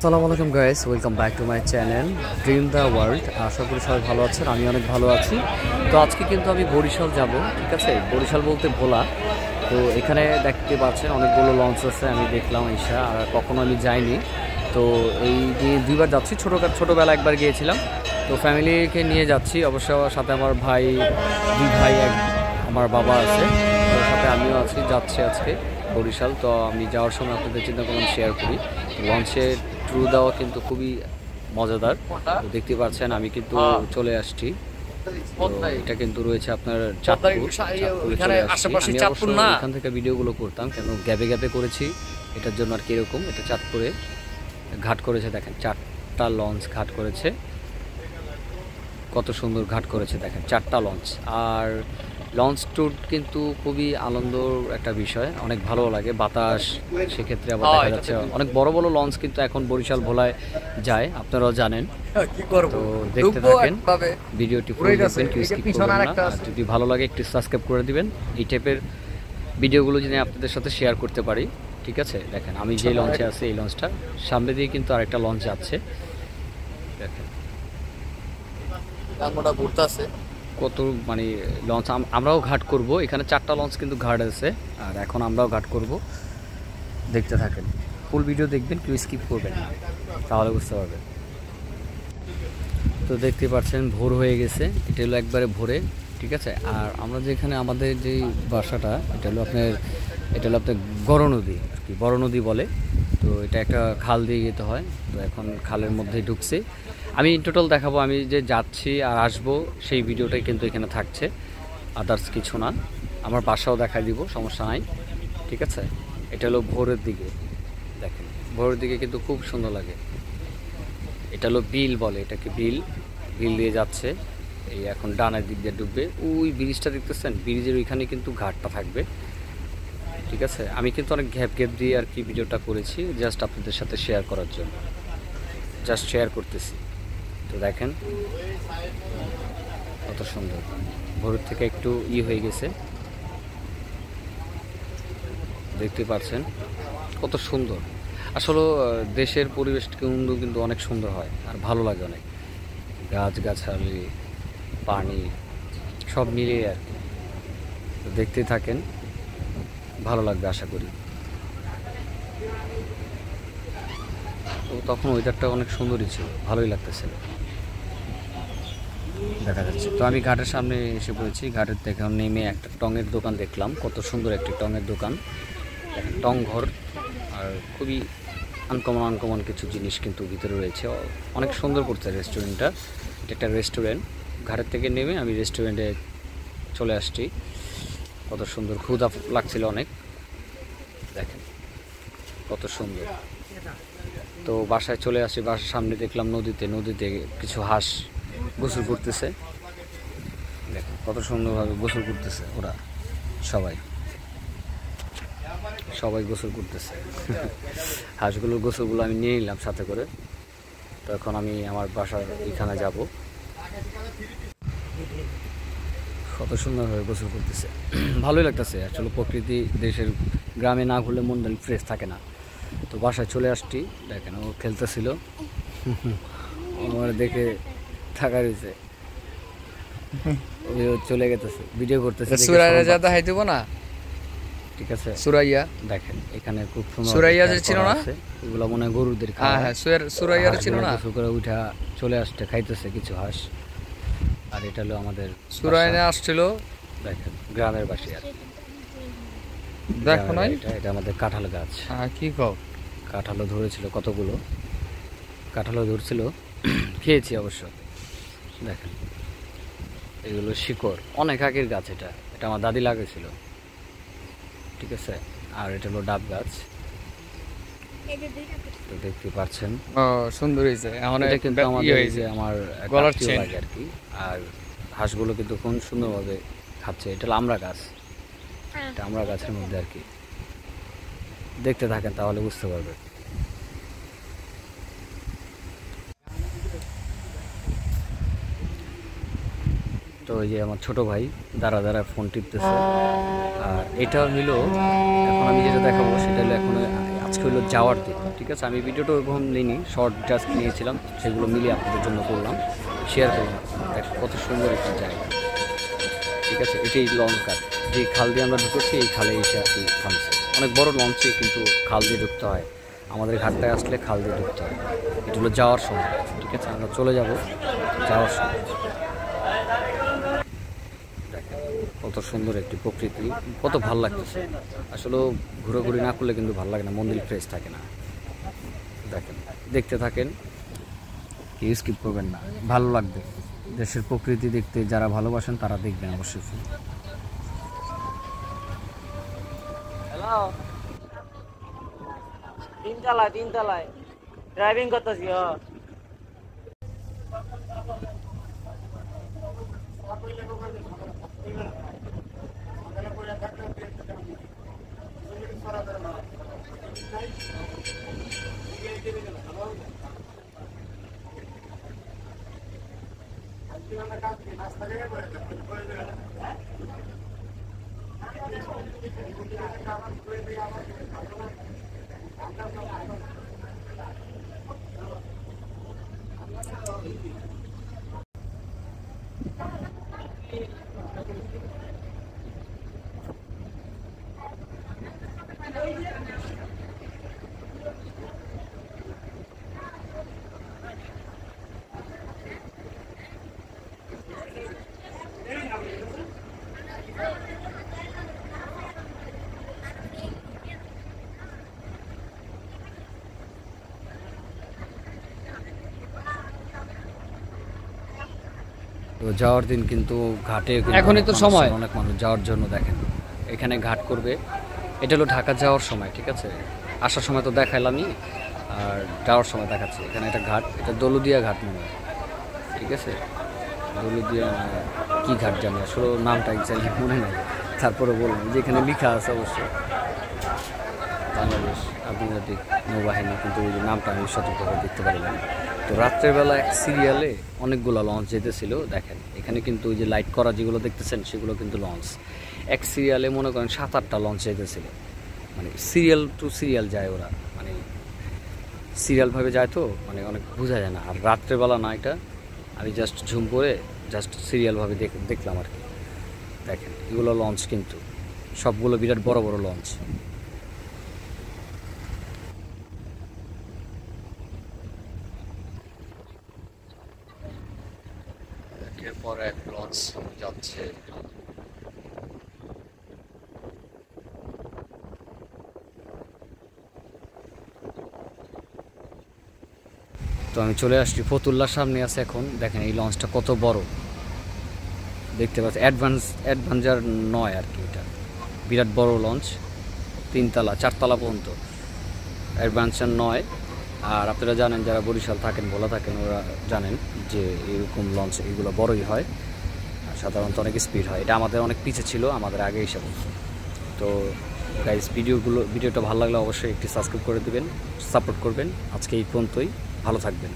আসসালামু আলাইকুম guys, welcome back to my channel Dream the World. আশা করি সবাই ভালো আছেন, আমি অনেক ভালো আছি। তো আজকে কিন্তু আমি বরিশাল যাব, ঠিক আছে। বরিশাল বলতে ভোলা। তো এখানে দেখতে পাচ্ছেন অনেকগুলো লঞ্চ আছে, আমি দেখলাম ঈশা, আর কখনো আমি যাইনি। তো এই নিয়ে দুইবার যাচ্ছি, ছোটোবেলা একবার গিয়েছিলাম। তো ফ্যামিলিকে নিয়ে যাচ্ছি, অবশ্য সাথে আমার ভাই, দুই ভাই, আমার বাবা আছে, ওর সাথে আমিও আছি, যাচ্ছি আজকে বরিশাল। তো আমি যাওয়ার সময় আপনাদের চিন্তা করলাম শেয়ার করি। লঞ্চের ট্যুর দেওয়া কিন্তু খুবই মজাদার। তো দেখতে পাচ্ছেন আমি কিন্তু চলে আসছি। তো এটা কিন্তু রয়েছে আপনার চাঁদপুর, এখান থেকে ভিডিওগুলো করতাম, কেন গ্যাপে গ্যাপে করেছি এটার জন্য আর কি। এরকম এটা চাঁদপুরে ঘাট করেছে, দেখেন 4টা লঞ্চ ঘাট করেছে, কত সুন্দর ঘাট করেছে দেখেন, 4টা লঞ্চ। আর লঞ্চ ট্যুর কিন্তু খুবই আনন্দর একটা বিষয়, অনেক ভালো লাগে, বাতাস, সেক্ষেত্রে আবার দেখা যাচ্ছে অনেক বড় বড় লঞ্চ কিন্তু এখন বরিশাল ভোলায় যায়, আপনারাও জানেন। তো দেখতে থাকেন ভিডিওটি, পুরো দেখবেন, কেউ স্কিপ করবেন না। আর যদি ভালো লাগে একটু সাবস্ক্রাইব করে দিবেন। এই টাইপের ভিডিওগুলো যদি আপনাদের সাথে শেয়ার করতে পারি, ঠিক আছে। দেখেন আমি যে লঞ্চে আছি, এই লঞ্চটা সামনে দিয়ে কিন্তু আরেকটা লঞ্চ যাচ্ছে, দেখেন কত মানে লঞ্চ। আমরাও ঘাট করব, এখানে 4টা লঞ্চ কিন্তু ঘাট আছে, আর এখন আমরাও ঘাট করব। দেখতে থাকেন, ফুল ভিডিও দেখবেন, কেউ স্কিপ করবেন না, তাহলে বুঝতে পারবেন। তো দেখতে পাচ্ছেন ভোর হয়ে গেছে, এটা হলো একবারে ভোরে, ঠিক আছে। আর আমরা যেখানে আমাদের যে বাসাটা, এটা হলো আপনার গড় নদী আর কি, বড় নদী বলে। তো এটা একটা খাল দিয়ে যেতে হয়, তো এখন খালের মধ্যে ঢুকছে। আমি টোটাল দেখাবো আমি যে যাচ্ছি আর আসবো, সেই ভিডিওটাই কিন্তু এখানে থাকছে, আদার্স কিছু না। আমার বাসাও দেখা দিব, সমস্যা নাই, ঠিক আছে। এটা হলো ভোরের দিকে, দেখেন ভোরের দিকে কিন্তু খুব সুন্দর লাগে। এটা হলো বিল বলে, এটাকে বিল দিয়ে যাচ্ছে। এই এখন ডানের দিক দিয়ে ডুববে, ওই ব্রিজটা দেখতেছেন, ব্রিজের ওইখানে কিন্তু ঘাটটা থাকবে, ঠিক আছে। আমি কিন্তু অনেক গ্যাপ দিয়ে আর কি ভিডিওটা করেছি, জাস্ট আপনাদের সাথে শেয়ার করার জন্য, জাস্ট শেয়ার করতেছি। তো দেখেন কত সুন্দর, ভোরের থেকে একটু হয়ে গেছে, দেখতে পাচ্ছেন কত সুন্দর। আসলে দেশের পরিবেশ কিন্তু অনেক সুন্দর হয়, আর ভালো লাগে অনেক, গাছগাছালি, পানি, সব মিলিয়ে আর কি। তো দেখতেই থাকেন, ভালো লাগবে আশা করি। তো তখন ওয়েদারটা অনেক সুন্দরই ছিল, ভালোই লাগতেছে, দেখা যাচ্ছে। তো আমি ঘাটের সামনে এসে পড়েছি, ঘাটের থেকে নেমে একটা টঙের দোকান দেখলাম, কত সুন্দর একটি টঙের দোকান, দেখেন টং ঘর। আর খুবই আনকমন কিছু জিনিস কিন্তু ভিতরে রয়েছে, অনেক সুন্দর করছে রেস্টুরেন্টটা। এটা একটা রেস্টুরেন্ট। ঘাটের থেকে নেমে আমি রেস্টুরেন্টে চলে আসছি, কত সুন্দর, ক্ষুধা লাগছিল অনেক, দেখেন কত সুন্দর। তো বাসায় চলে আসি, বাসার সামনে দেখলাম নদীতে কিছু হাঁস গোসল করতেছে, দেখেন কত সুন্দরভাবে গোসল করতেছে ওরা, সবাই গোসল করতেছে। হাঁসগুলোর গোসলগুলো আমি নিয়ে নিলাম সাথে করে। তো এখন আমি আমার বাসার এখানে যাব, কত সুন্দরভাবে গোসল করতেছে, ভালোই লাগতেছে আসলে। প্রকৃতি, দেশের গ্রামে না ঘুরলে মনটা ফ্রেশ থাকে না। তো বাসায় চলে আসছি, দেখেন ও খেলতেছিল, আমার দেখে থাকা রয়েছে, ওই চলে গেতেছে, ভিডিও করতেছে, না, ঠিক আছে। সুরাইয়া দেখেন এখানে খুব সুন্দর, সুরাইয়া যে ছিল না, এগুলো মনে হয় গরুদের খাওয়া। হ্যাঁ, সুরাইয়া ছিল না, গোসল করে উঠা চলে আসছে, খাইতেছে কিছু হাঁস। আর এটা হলো আমাদের সুরাইয়া আসছিল, দেখেন গ্রামের বাসী আর দেখো না, এটা আমাদের কাঁঠাল গাছ। কি কও, কাঁঠালও ধরেছিল, কতগুলো কাঁঠালও ধরছিল, খেয়েছি অবশ্য। দেখেন এগুলো শিকড়, অনেক আগের গাছ, এটা আমার দাদি লাগিয়েছিল, ঠিক আছে। আর এটা হলো ডাব গাছ, তো দেখতে পাচ্ছেন সুন্দর হয়েছে। এটা কিন্তু আমাদের আমার গলার লাগে আর কি। আর হাঁসগুলো কিন্তু খুব সুন্দরভাবে খাচ্ছে। এটা হলো আমড়া গাছ, এটা আমড়া গাছের মধ্যে আর কি। দেখতে থাকেন তাহলে বুঝতে পারবে। তো ওই যে আমার ছোট ভাই দাঁড়া ফোন টিপতেছে। আর এটা হইলো, এখন আমি যেটা দেখাবো সেটা হলো, এখন আজকে হলো যাওয়ার দিন, ঠিক আছে। আমি ভিডিওটা ওরকম নিইনি, শর্ট জাস্ট নিয়েছিলাম, সেগুলো মিলিয়ে আপনাদের জন্য করলাম, শেয়ার করলাম। দেখেন কত সুন্দর একটি জায়গা, ঠিক আছে। এটাই লঞ্চ ঘাট, যে খাল দিয়ে আমরা ঢুকেছি এই খালে এসে আর কি থামছে। অনেক বড় লঞ্চে কিন্তু খাল দিয়ে ঢুকতে হয়, আমাদের ঘাটটায় আসলে খাল দিয়ে ঢুকতে হয়। এটা হলো যাওয়ার সময়, ঠিক আছে, আমরা চলে যাব যাওয়ার সময়। কত সুন্দর একটি প্রকৃতি, কত ভালো লাগতেছে। আসলে ঘোরাঘুরি না করলে কিন্তু ভালো লাগে না, মন্দির ফ্রেশ থাকে না। দেখেন, দেখতে থাকেন, কেউ স্কিপ করবেন না, ভালো লাগবে। দেশের প্রকৃতি দেখতে যারা ভালোবাসেন তারা দেখবেন অবশ্যই। হ্যালো, তিনতলায় ড্রাইভিং করতেছি। তো যাওয়ার দিন কিন্তু ঘাটে এখনই তো সময়, অনেক মানুষ যাওয়ার জন্য। দেখেন এখানে ঘাট করবে, এটা হলো ঢাকা যাওয়ার সময়, ঠিক আছে। আসার সময় তো দেখাইলামই, আর যাওয়ার সময় দেখাচ্ছি। এখানে একটা ঘাট, এটা দৌলতদিয়া ঘাট মনে হয়, ঠিক আছে। দৌলতদিয়া কি ঘাট জানি, আসলে নামটা এক্স্যাক্টলি মনে নেই, তারপরে বললাম যে এখানে লেখা আছে অবশ্যই বাংলাদেশ আন্তর্জাতিক নৌবাহিনী, কিন্তু ওই যে নামটা আমি সঠিকভাবে দেখতে পারিলাম। তো রাত্রেবেলা এক সিরিয়ালে অনেকগুলো লঞ্চ যেতেছিল। দেখেন এখানে কিন্তু ওই যে লাইট করা যেগুলো দেখতেছেন সেগুলো কিন্তু লঞ্চ। এক সিরিয়ালে মনে করেন 7-8টা লঞ্চ যেতেছিল, মানে সিরিয়াল টু সিরিয়াল যায় ওরা, মানে সিরিয়ালভাবে যায়, তো মানে অনেক বোঝা যায় না। আর রাত্রেবেলা না, এটা আমি জাস্ট ঝুম করে জাস্ট সিরিয়ালভাবে দেখলাম আর কি। দেখেন এগুলো লঞ্চ, কিন্তু সবগুলো বিরাট বড় বড় লঞ্চ। এরপর এক লঞ্চ যাচ্ছে। তো আমি চলে আসছি ফতুল্লার সামনে আছে এখন। দেখেন এই লঞ্চটা কত বড় দেখতে পাচ্ছি, অ্যাডভেঞ্চার 9 আর কি। এটা বিরাট বড় লঞ্চ, 3তলা 4তলা পর্যন্ত অ্যাডভেঞ্চার 9। আর আপনারা জানেন যারা বরিশাল থাকেন, ভোলা থাকেন, ওরা জানেন যে এরকম লঞ্চ এগুলো বড়ই হয়, সাধারণত অনেক স্পিড হয়। এটা আমাদের অনেক পিছে ছিল, আমাদের আগে এসে বলতো। তো গাইস, ভিডিওটা ভালো লাগলে অবশ্যই একটি সাবস্ক্রাইব করে দেবেন, সাপোর্ট করবেন। আজকে এই পর্যন্তই, ভালো থাকবেন।